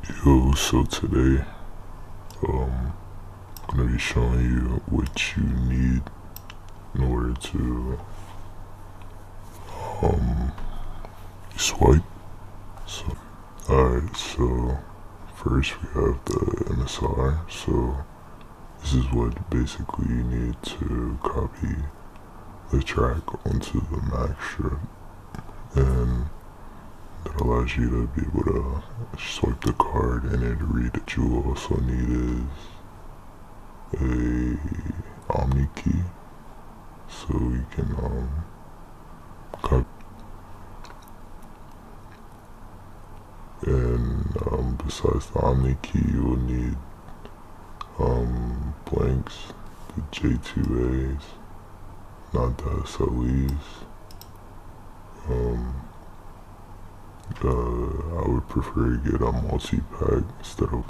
Yo, so today, I'm gonna be showing you what you need in order to, swipe. So, alright, so first we have the MSR. So, this is what basically you need to copy the track onto the Mac strip, and that allows you to be able to swipe the card and it read. That you also need is a Omni key, so you can copy. And besides the Omni key, you will need blanks, the J2As, not the SLEs. I would prefer to get a multi-pack instead of.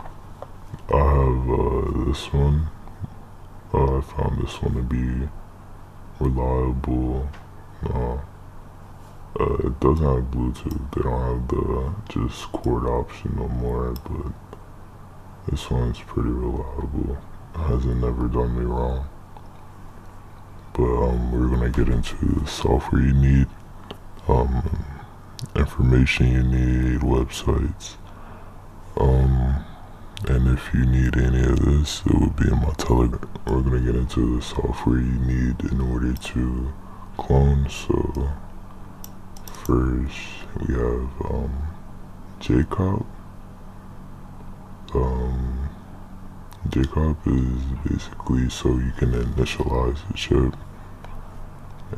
I have this one. I found this one to be reliable. It doesn't have Bluetooth. They don't have the just cord option no more, but this one's pretty reliable. It hasn't never done me wrong. But we're gonna get into the software you need, information you need, websites, and if you need any of this, it will be in my Telegram. We're gonna get into the software you need in order to clone. So first we have jcop. Jcop is basically so you can initialize the chip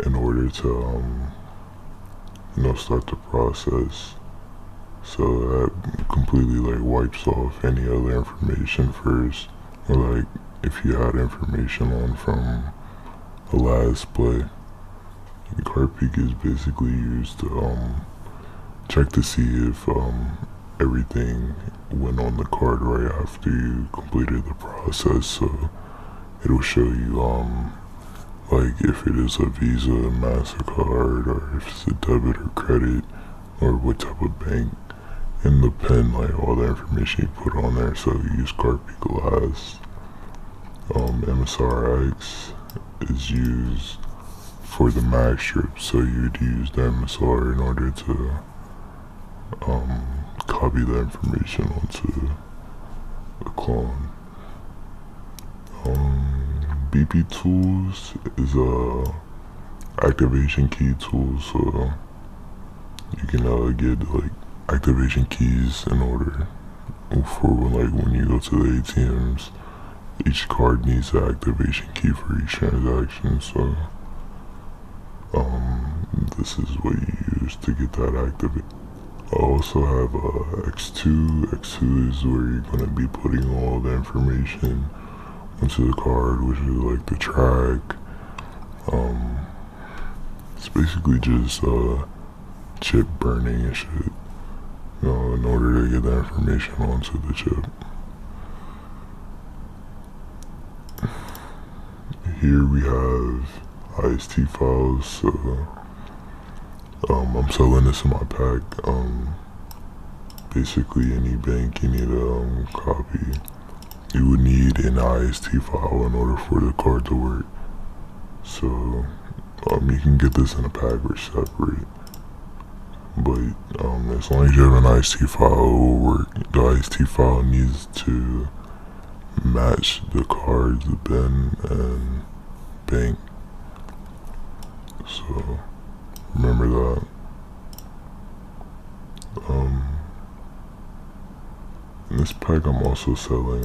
in order to start the process. So that completely wipes off any other information first, or if you had information on from the last play. The card peek is basically used to check to see if everything went on the card right after you completed the process. So it'll show you if it is a Visa, MasterCard, or if it's a debit or credit, or what type of bank, and the PIN, all the information you put on there. So you use card peek last. MSRX is used for the Mac strip, so you'd use the MSR in order to copy the information onto the clone. BP tools is a activation key tool, so you can get activation keys in order for when you go to the ATMs. Each card needs an activation key for each transaction, so this is what you use to get that activated. I also have X2. X2 is where you're going to be putting all the information onto the card, which is the track. It's basically just chip burning and shit, in order to get that information onto the chip. Here we have IST files, so I'm selling this in my pack. Basically any bank you need to copy, you would need an IST file in order for the card to work. So you can get this in a pack or separate, but as long as you have an IST file, it will work. The IST file needs to match the cards, the bin, and bank. So remember that. In this pack, I'm also selling